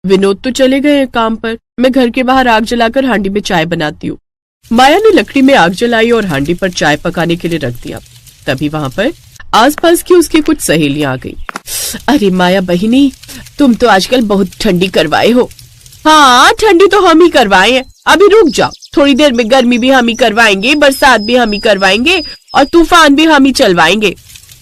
विनोद तो चले गए हैं काम पर, मैं घर के बाहर आग जलाकर हांडी में चाय बनाती हूँ। माया ने लकड़ी में आग जलाई और हांडी पर चाय पकाने के लिए रख दिया। तभी वहाँ पर आसपास की उसकी कुछ सहेलियां आ गई। अरे माया बहिनी, तुम तो आजकल बहुत ठंडी करवाए हो। हाँ, ठंडी तो हम ही करवाए हैं, अभी रुक जाओ, थोड़ी देर में गर्मी भी हम ही करवाएंगे, बरसात भी हम ही करवाएंगे और तूफान भी हम ही चलवाएंगे।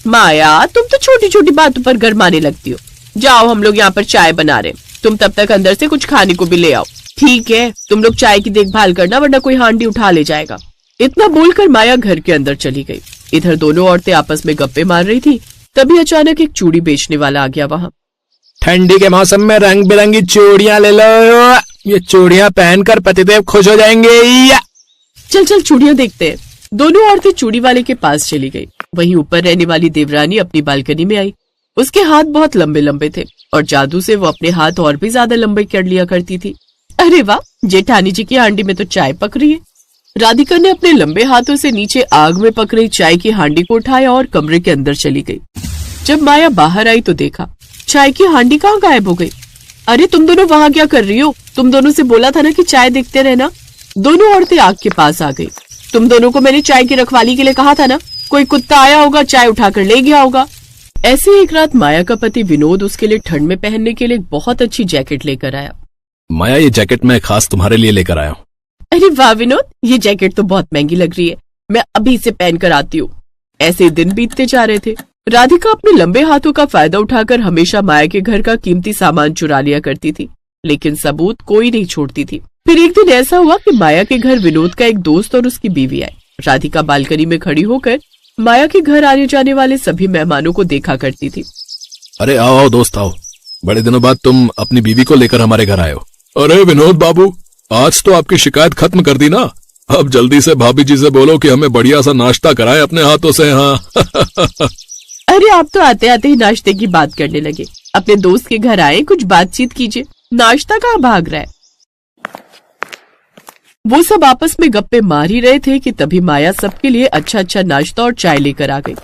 माया, तुम तो छोटी छोटी बातों पर गरमाने लगती हो। जाओ, हम लोग यहाँ पर चाय बना रहे, तुम तब तक अंदर से कुछ खाने को भी ले आओ। ठीक है, तुम लोग चाय की देखभाल करना, वरना कोई हांडी उठा ले जाएगा। इतना बोलकर माया घर के अंदर चली गई। इधर दोनों औरतें आपस में गप्पे मार रही थी। तभी अचानक एक चूड़ी बेचने वाला आ गया वहाँ। ठंडी के मौसम में रंग बिरंगी चूड़ियां ले लो, ये चूड़ियां पहनकर पतिदेव खुश हो जाएंगे। चल चल चूड़ियां देखते हैं। दोनों औरतें चूड़ी वाले के पास चली गई। वहीं ऊपर रहने वाली देवरानी अपनी बालकनी में आई। उसके हाथ बहुत लंबे लंबे थे और जादू से वो अपने हाथ और भी ज्यादा लंबे कर लिया करती थी। अरे वाह, जेठानी जी की हांडी में तो चाय पक रही है। राधिका ने अपने लंबे हाथों से नीचे आग में पक रही चाय की हांडी को उठाया और कमरे के अंदर चली गई। जब माया बाहर आई तो देखा चाय की हांडी कहाँ गायब हो गई। अरे तुम दोनों वहाँ क्या कर रही हो? तुम दोनों से बोला था ना कि चाय देखते रहना। दोनों औरतें आग के पास आ गई। तुम दोनों को मैंने चाय की रखवाली के लिए कहा था ना, कोई कुत्ता आया होगा, चाय उठाकर ले गया होगा। ऐसे एक रात माया का पति विनोद उसके लिए ठंड में पहनने के लिए एक बहुत अच्छी जैकेट लेकर आया। माया, ये जैकेट मैं खास तुम्हारे लिए लेकर आया हूँ। अरे वाह विनोद, ये जैकेट तो बहुत महंगी लग रही है, मैं अभी इसे पहनकर आती हूँ। ऐसे दिन बीतते जा रहे थे। राधिका अपने लंबे हाथों का फायदा उठाकर हमेशा माया के घर का कीमती सामान चुरा लिया करती थी, लेकिन सबूत कोई नहीं छोड़ती थी। फिर एक दिन ऐसा हुआ कि माया के घर विनोद का एक दोस्त और उसकी बीवी आए। राधिका बालकनी में खड़ी होकर माया के घर आने जाने वाले सभी मेहमानों को देखा करती थी। अरे आओ आओ दोस्त आओ, बड़े दिनों बाद तुम अपनी बीवी को लेकर हमारे घर आए हो। अरे विनोद बाबू, आज तो आपकी शिकायत खत्म कर दी ना। अब जल्दी से भाभी जी से बोलो कि हमें बढ़िया सा नाश्ता कराए अपने हाथों से। हाँ अरे आप तो आते आते ही नाश्ते की बात करने लगे। अपने दोस्त के घर आए, कुछ बातचीत कीजिए, नाश्ता कहाँ भाग रहा है। वो सब आपस में गप्पे मार ही रहे थे कि तभी माया सबके लिए अच्छा अच्छा नाश्ता और चाय लेकर आ गई।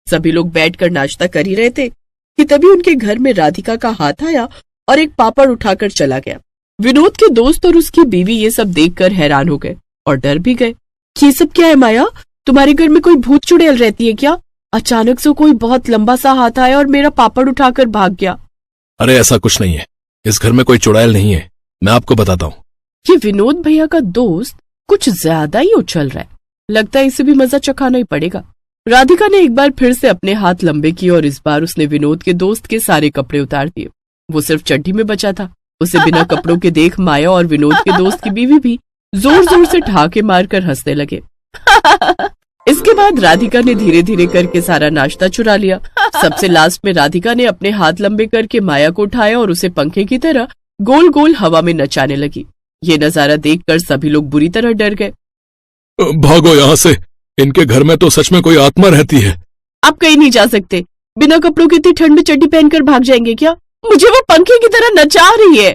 सभी लोग बैठकर नाश्ता कर ही रहे थे कि तभी उनके घर में राधिका का हाथ आया और एक पापड़ उठाकर चला गया। विनोद के दोस्त और उसकी बीवी ये सब देखकर हैरान हो गए और डर भी गए। ये सब क्या है माया? तुम्हारे घर में कोई भूत चुड़ैल रहती है क्या? अचानक से कोई बहुत लंबा सा हाथ आया और मेरा पापड़ उठाकर भाग गया। अरे ऐसा कुछ नहीं है, इस घर में कोई चुड़ैल नहीं है, मैं आपको बताता हूँ। ये विनोद भैया का दोस्त कुछ ज्यादा ही उछल रहा है, लगता है इसे भी मजा चखाना ही पड़ेगा। राधिका ने एक बार फिर से अपने हाथ लंबे किए और इस बार उसने विनोद के दोस्त के सारे कपड़े उतार दिए। वो सिर्फ चड्डी में बचा था। उसे बिना कपड़ों के देख माया और विनोद के दोस्त की बीवी भी जोर जोर से ठहाके मारकर हंसने लगे। इसके बाद राधिका ने धीरे धीरे करके सारा नाश्ता चुरा लिया। सबसे लास्ट में राधिका ने अपने हाथ लंबे करके माया को उठाया और उसे पंखे की तरह गोल गोल हवा में नचाने लगी। ये नजारा देखकर सभी लोग बुरी तरह डर गए। भागो यहाँ से, इनके घर में तो सच में कोई आत्मा रहती है। आप कहीं नहीं जा सकते, बिना कपड़ों के इतनी ठंड में चड्डी पहनकर भाग जाएंगे क्या? मुझे वो पंखे की तरह नचा रही है।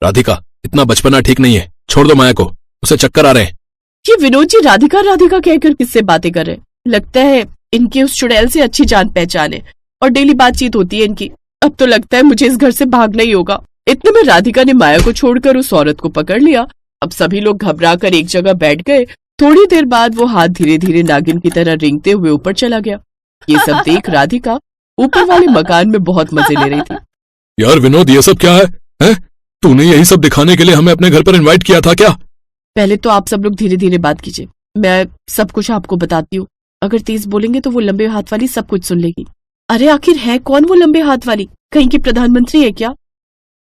राधिका, इतना बचपना ठीक नहीं है, छोड़ दो माया को, उसे चक्कर आ रहे हैं। ये विनोद जी राधिका राधिका कहकर किससे बातें कर रहे हैं? लगता है इनकी उस चुड़ैल से अच्छी जान पहचान है और डेली बातचीत होती है इनकी। अब तो लगता है मुझे इस घर से भागना ही होगा। इतने में राधिका ने माया को छोड़कर उस औरत को पकड़ लिया। अब सभी लोग घबराकर एक जगह बैठ गए। थोड़ी देर बाद वो हाथ धीरे धीरे नागिन की तरह रेंगते हुए ऊपर चला गया। ये सब देख राधिका ऊपर वाले मकान में बहुत मजे ले रही थी। यार विनोद, ये सब क्या है? तूने यही सब दिखाने के लिए हमें अपने घर पर इनवाइट किया था क्या? पहले तो आप सब लोग धीरे धीरे बात कीजिए, मैं सब कुछ आपको बताती हूँ। अगर तेज बोलेंगे तो वो लंबे हाथ वाली सब कुछ सुन लेगी। अरे आखिर है कौन वो लंबे हाथ वाली? कहीं की प्रधानमंत्री है क्या?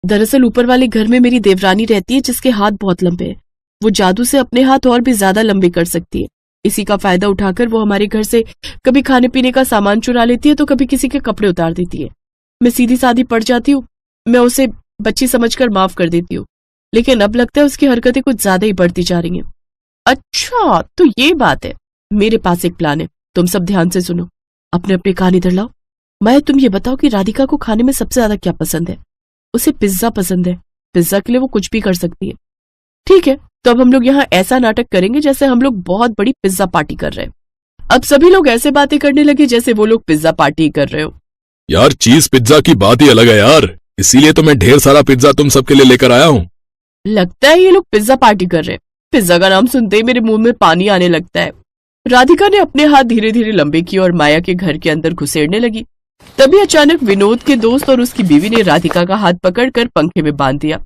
दरअसल ऊपर वाले घर में मेरी देवरानी रहती है जिसके हाथ बहुत लंबे हैं। वो जादू से अपने हाथ और भी ज्यादा लंबे कर सकती है। इसी का फायदा उठाकर वो हमारे घर से कभी खाने पीने का सामान चुरा लेती है तो कभी किसी के कपड़े उतार देती है। मैं सीधी सादी पड़ जाती हूँ, मैं उसे बच्ची समझकर माफ कर देती हूँ, लेकिन अब लगता है उसकी हरकतें कुछ ज्यादा ही बढ़ती जा रही हैं। अच्छा तो ये बात है। मेरे पास एक प्लान है, तुम सब ध्यान से सुनो। अपने अपने कान इधर लाओ। माया, तुम ये बताओ कि राधिका को खाने में सबसे ज्यादा क्या पसंद है? उसे पिज्जा पसंद है। पिज्जा के लिए वो कुछ भी कर सकती है। ठीक है, तो अब हम लोग यहाँ ऐसा नाटक करेंगे जैसे हम लोग बहुत बड़ी पिज्जा पार्टी कर रहे हैं। अब सभी लोग ऐसे बातें करने लगे जैसे वो लोग पिज्जा पार्टी कर रहे हो। यार चीज पिज्जा की बात ही अलग है यार, इसीलिए तो मैं ढेर सारा पिज्जा तुम सबके लिए लेकर आया हूँ। लगता है ये लोग पिज्जा पार्टी कर रहे हैं। पिज्जा का नाम सुनते ही मेरे मुंह में पानी आने लगता है। राधिका ने अपने हाथ धीरे धीरे लंबे किए और माया के घर के अंदर घुसेड़ने लगी। तभी अचानक विनोद के दोस्त और उसकी बीवी ने राधिका का हाथ पकड़कर पंखे में बांध दिया।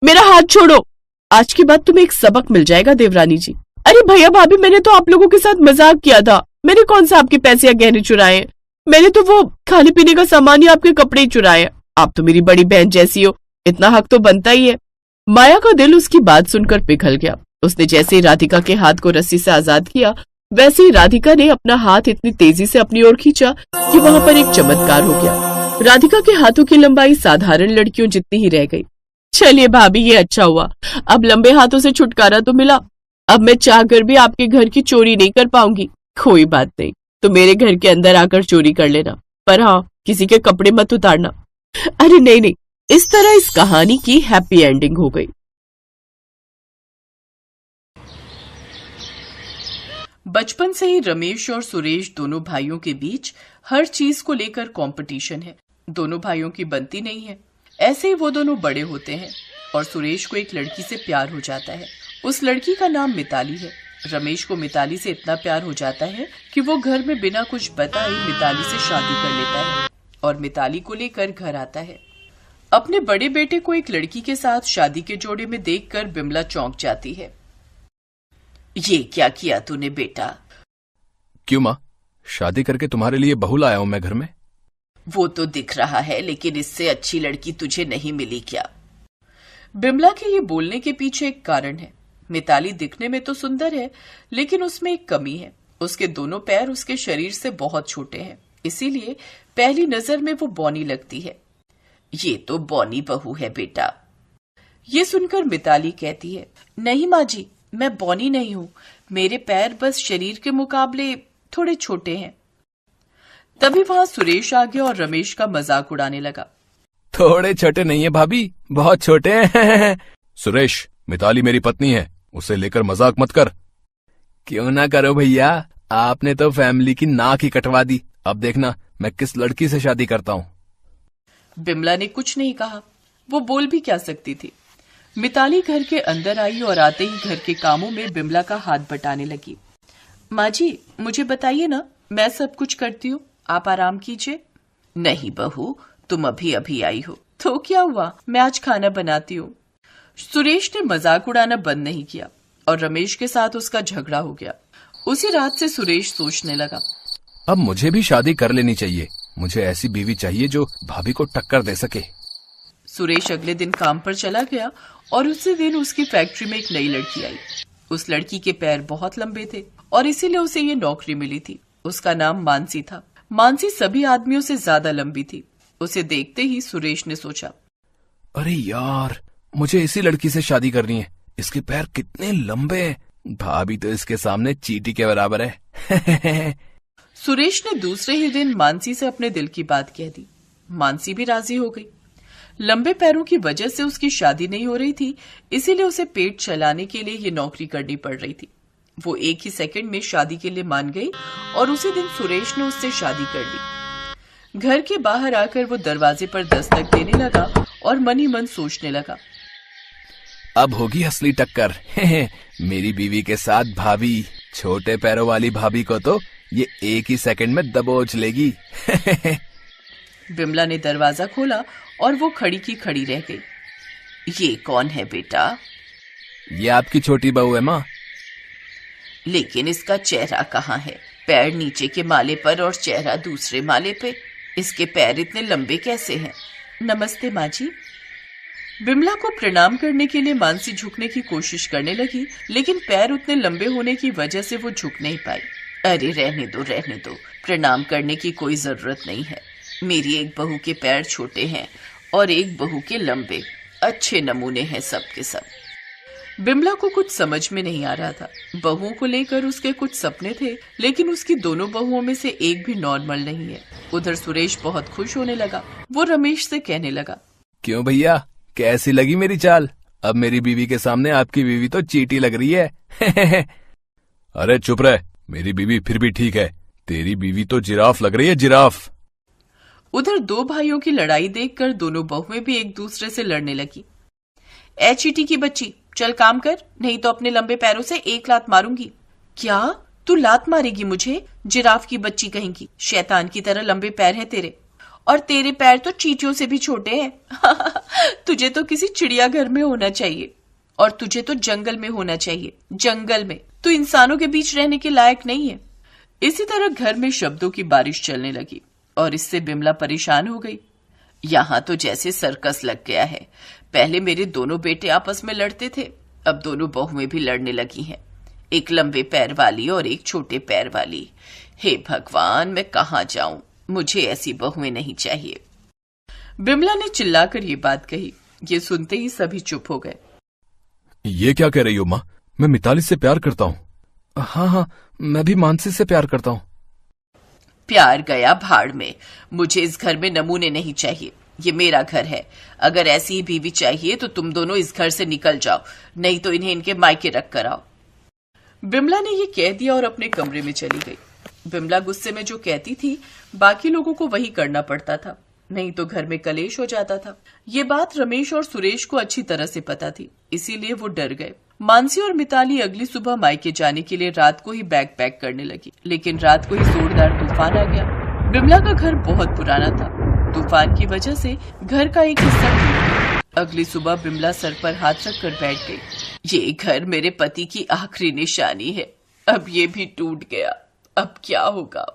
मेरा हाथ छोड़ो, आज के बाद तुम्हें एक सबक मिल जाएगा देवरानी जी। अरे भैया भाभी, मैंने तो आप लोगों के साथ मजाक किया था। मैंने कौन सा आपके पैसे या गहने चुराए हैं? मैंने तो वो खाने पीने का सामान या आपके कपड़े ही चुराए हैं। आप तो मेरी बड़ी बहन जैसी हो, इतना हक तो बनता ही है। माया का दिल उसकी बात सुनकर पिघल गया। उसने जैसे ही राधिका के हाथ को रस्सी से आजाद किया, वैसे ही राधिका ने अपना हाथ इतनी तेजी से अपनी ओर खींचा कि वहां पर एक चमत्कार हो गया। राधिका के हाथों की लंबाई साधारण लड़कियों जितनी ही रह गई। चलिए भाभी, ये अच्छा हुआ, अब लंबे हाथों से छुटकारा तो मिला। अब मैं चाहकर भी आपके घर की चोरी नहीं कर पाऊंगी। कोई बात नहीं, तो मेरे घर के अंदर आकर चोरी कर लेना, पर हाँ, किसी के कपड़े मत उतारना। अरे नहीं नहीं, इस तरह इस कहानी की हैप्पी एंडिंग हो गई। बचपन से ही रमेश और सुरेश दोनों भाइयों के बीच हर चीज को लेकर कंपटीशन है। दोनों भाइयों की बनती नहीं है। ऐसे ही वो दोनों बड़े होते हैं और सुरेश को एक लड़की से प्यार हो जाता है। उस लड़की का नाम मिताली है। रमेश को मिताली से इतना प्यार हो जाता है कि वो घर में बिना कुछ बताए मिताली से शादी कर लेता है और मिताली को लेकर घर आता है। अपने बड़े बेटे को एक लड़की के साथ शादी के जोड़े में देखकर बिमला चौंक जाती है। ये क्या किया तूने बेटा? क्यों माँ, शादी करके तुम्हारे लिए बहू लाया हूं मैं घर में। वो तो दिख रहा है, लेकिन इससे अच्छी लड़की तुझे नहीं मिली क्या? बिमला के ये बोलने के पीछे एक कारण है। मिताली दिखने में तो सुंदर है, लेकिन उसमें एक कमी है। उसके दोनों पैर उसके शरीर से बहुत छोटे हैं, इसीलिए पहली नजर में वो बौनी लगती है। ये तो बौनी बहू है बेटा। ये सुनकर मिताली कहती है, नहीं माँ जी, मैं बौनी नहीं हूं, मेरे पैर बस शरीर के मुकाबले थोड़े छोटे हैं। तभी वहां सुरेश आ गया और रमेश का मजाक उड़ाने लगा। थोड़े छोटे नहीं है भाभी, बहुत छोटे हैं। सुरेश, मिताली मेरी पत्नी है, उसे लेकर मजाक मत कर। क्यों ना करो भैया, आपने तो फैमिली की नाक ही कटवा दी। अब देखना मैं किस लड़की से शादी करता हूँ। बिमला ने कुछ नहीं कहा, वो बोल भी क्या सकती थी। मिताली घर के अंदर आई और आते ही घर के कामों में बिमला का हाथ बटाने लगी। माँ जी, मुझे बताइए ना, मैं सब कुछ करती हूँ, आप आराम कीजिए। नहीं बहू, तुम अभी अभी आई हो, तो क्या हुआ, मैं आज खाना बनाती हूँ। सुरेश ने मजाक उड़ाना बंद नहीं किया और रमेश के साथ उसका झगड़ा हो गया। उसी रात से सुरेश सोचने लगा, अब मुझे भी शादी कर लेनी चाहिए। मुझे ऐसी बीवी चाहिए जो भाभी को टक्कर दे सके। सुरेश अगले दिन काम पर चला गया और उसी दिन उसकी फैक्ट्री में एक नई लड़की आई। उस लड़की के पैर बहुत लंबे थे और इसीलिए उसे ये नौकरी मिली थी। उसका नाम मानसी था। मानसी सभी आदमियों से ज्यादा लंबी थी। उसे देखते ही सुरेश ने सोचा, अरे यार, मुझे इसी लड़की से शादी करनी है। इसके पैर कितने लंबे हैं। भाभी तो इसके सामने चींटी के बराबर है। सुरेश ने दूसरे ही दिन मानसी से अपने दिल की बात कह दी। मानसी भी राजी हो गई। लंबे पैरों की वजह से उसकी शादी नहीं हो रही थी, इसीलिए उसे पेट चलाने के लिए ये नौकरी करनी पड़ रही थी। वो एक ही सेकंड में शादी के लिए मान गई और उसी दिन सुरेश ने उससे शादी कर ली। घर के बाहर आकर वो दरवाजे पर दस्तक देने लगा और मन ही मन सोचने लगा, अब होगी असली टक्कर। मेरी बीवी के साथ भाभी। छोटे पैरों वाली भाभी को तो ये एक ही सेकंड में दबोच लेगी। बिमला ने दरवाजा खोला और वो खड़ी की खड़ी रह गई। ये कौन है बेटा? ये आपकी छोटी बहू है माँ। लेकिन इसका चेहरा कहाँ है? पैर नीचे के माले पर और चेहरा दूसरे माले पे। इसके पैर इतने लंबे कैसे हैं? नमस्ते माँ जी। बिमला को प्रणाम करने के लिए मानसी झुकने की कोशिश करने लगी, लेकिन पैर उतने लंबे होने की वजह से वो झुक नहीं पाई। अरे रहने दो, प्रणाम करने की कोई जरूरत नहीं है। मेरी एक बहू के पैर छोटे हैं और एक बहू के लंबे। अच्छे नमूने हैं सब के सब। बिमला को कुछ समझ में नहीं आ रहा था। बहुओं को लेकर उसके कुछ सपने थे, लेकिन उसकी दोनों बहुओं में से एक भी नॉर्मल नहीं है। उधर सुरेश बहुत खुश होने लगा। वो रमेश से कहने लगा, क्यों भैया, कैसी लगी मेरी चाल? अब मेरी बीवी के सामने आपकी बीवी तो चींटी लग रही है। अरे चुप रह, मेरी बीवी फिर भी ठीक है। तेरी बीवी तो जिराफ लग रही है, जिराफ। उधर दो भाइयों की लड़ाई देखकर दोनों बहुएं भी एक दूसरे से लड़ने लगी। ए चीटी की बच्ची, चल काम कर, नहीं तो अपने लंबे पैरों से एक लात मारूंगी। क्या तू लात मारेगी मुझे? जिराफ की बच्ची कहेंगी। शैतान की तरह लंबे पैर हैं तेरे, और तेरे पैर तो चींटियों से भी छोटे हैं। तुझे तो किसी चिड़ियाघर में होना चाहिए, और तुझे तो जंगल में होना चाहिए। जंगल में तू इंसानों के बीच रहने के लायक नहीं है। इसी तरह घर में शब्दों की बारिश चलने लगी और इससे बिमला परेशान हो गई। यहाँ तो जैसे सर्कस लग गया है। पहले मेरे दोनों बेटे आपस में लड़ते थे, अब दोनों बहुएं भी लड़ने लगी हैं, एक लंबे पैर वाली और एक छोटे पैर वाली। हे भगवान, मैं कहाँ जाऊं? मुझे ऐसी बहुएं नहीं चाहिए। बिमला ने चिल्लाकर ये बात कही। ये सुनते ही सभी चुप हो गए। ये क्या कह रही हो माँ? मैं मिताली से प्यार करता हूँ। हाँ, मैं भी मानसी से प्यार करता हूँ। प्यार गया भाड़ में। मुझे इस घर में नमूने नहीं चाहिए। ये मेरा घर है। अगर ऐसी ही बीवी चाहिए तो तुम दोनों इस घर से निकल जाओ, नहीं तो इन्हें इनके मायके रख कर आओ। बिमला ने ये कह दिया और अपने कमरे में चली गई। बिमला गुस्से में जो कहती थी, बाकी लोगों को वही करना पड़ता था, नहीं तो घर में कलेश हो जाता था। ये बात रमेश और सुरेश को अच्छी तरह से पता थी, इसीलिए वो डर गए। मानसी और मिताली अगली सुबह मायके जाने के लिए रात को ही बैग पैक करने लगी, लेकिन रात को ही जोरदार तूफान आ गया। बिमला का घर बहुत पुराना था। तूफान की वजह से घर का एक हिस्सा टूट गया। अगली सुबह बिमला सर पर हाथ रख कर बैठ गई। ये घर मेरे पति की आखिरी निशानी है, अब ये भी टूट गया, अब क्या होगा?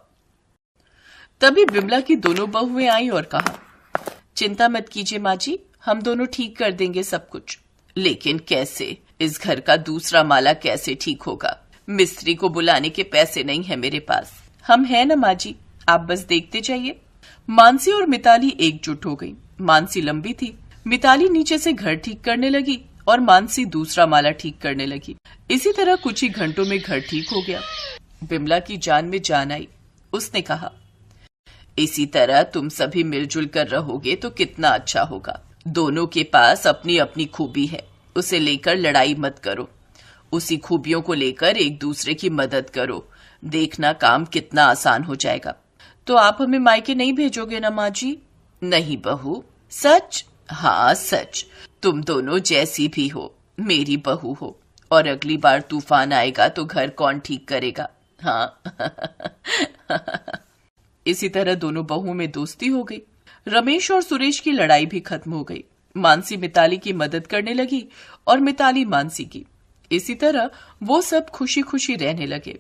तभी बिमला की दोनों बहुएं आई और कहा, चिंता मत कीजिए माँ जी, हम दोनों ठीक कर देंगे सब कुछ। लेकिन कैसे? इस घर का दूसरा माला कैसे ठीक होगा? मिस्त्री को बुलाने के पैसे नहीं है मेरे पास। हम हैं ना माँ जी, आप बस देखते जाइए। मानसी और मिताली एकजुट हो गई। मानसी लंबी थी, मिताली नीचे से घर ठीक करने लगी और मानसी दूसरा माला ठीक करने लगी। इसी तरह कुछ ही घंटों में घर ठीक हो गया। बिमला की जान में जान आई। उसने कहा, इसी तरह तुम सभी मिलजुल कर रहोगे तो कितना अच्छा होगा। दोनों के पास अपनी अपनी खूबी है, उसे लेकर लड़ाई मत करो। उसी खूबियों को लेकर एक दूसरे की मदद करो, देखना काम कितना आसान हो जाएगा। तो आप हमें मायके नहीं भेजोगे ना माँ जी? नहीं बहू। सच? हाँ सच। तुम दोनों जैसी भी हो मेरी बहू हो, और अगली बार तूफान आएगा तो घर कौन ठीक करेगा? हाँ। इसी तरह दोनों बहुओं में दोस्ती हो गई। रमेश और सुरेश की लड़ाई भी खत्म हो गई। मानसी मिताली की मदद करने लगी और मिताली मानसी की। इसी तरह वो सब खुशी खुशी रहने लगे।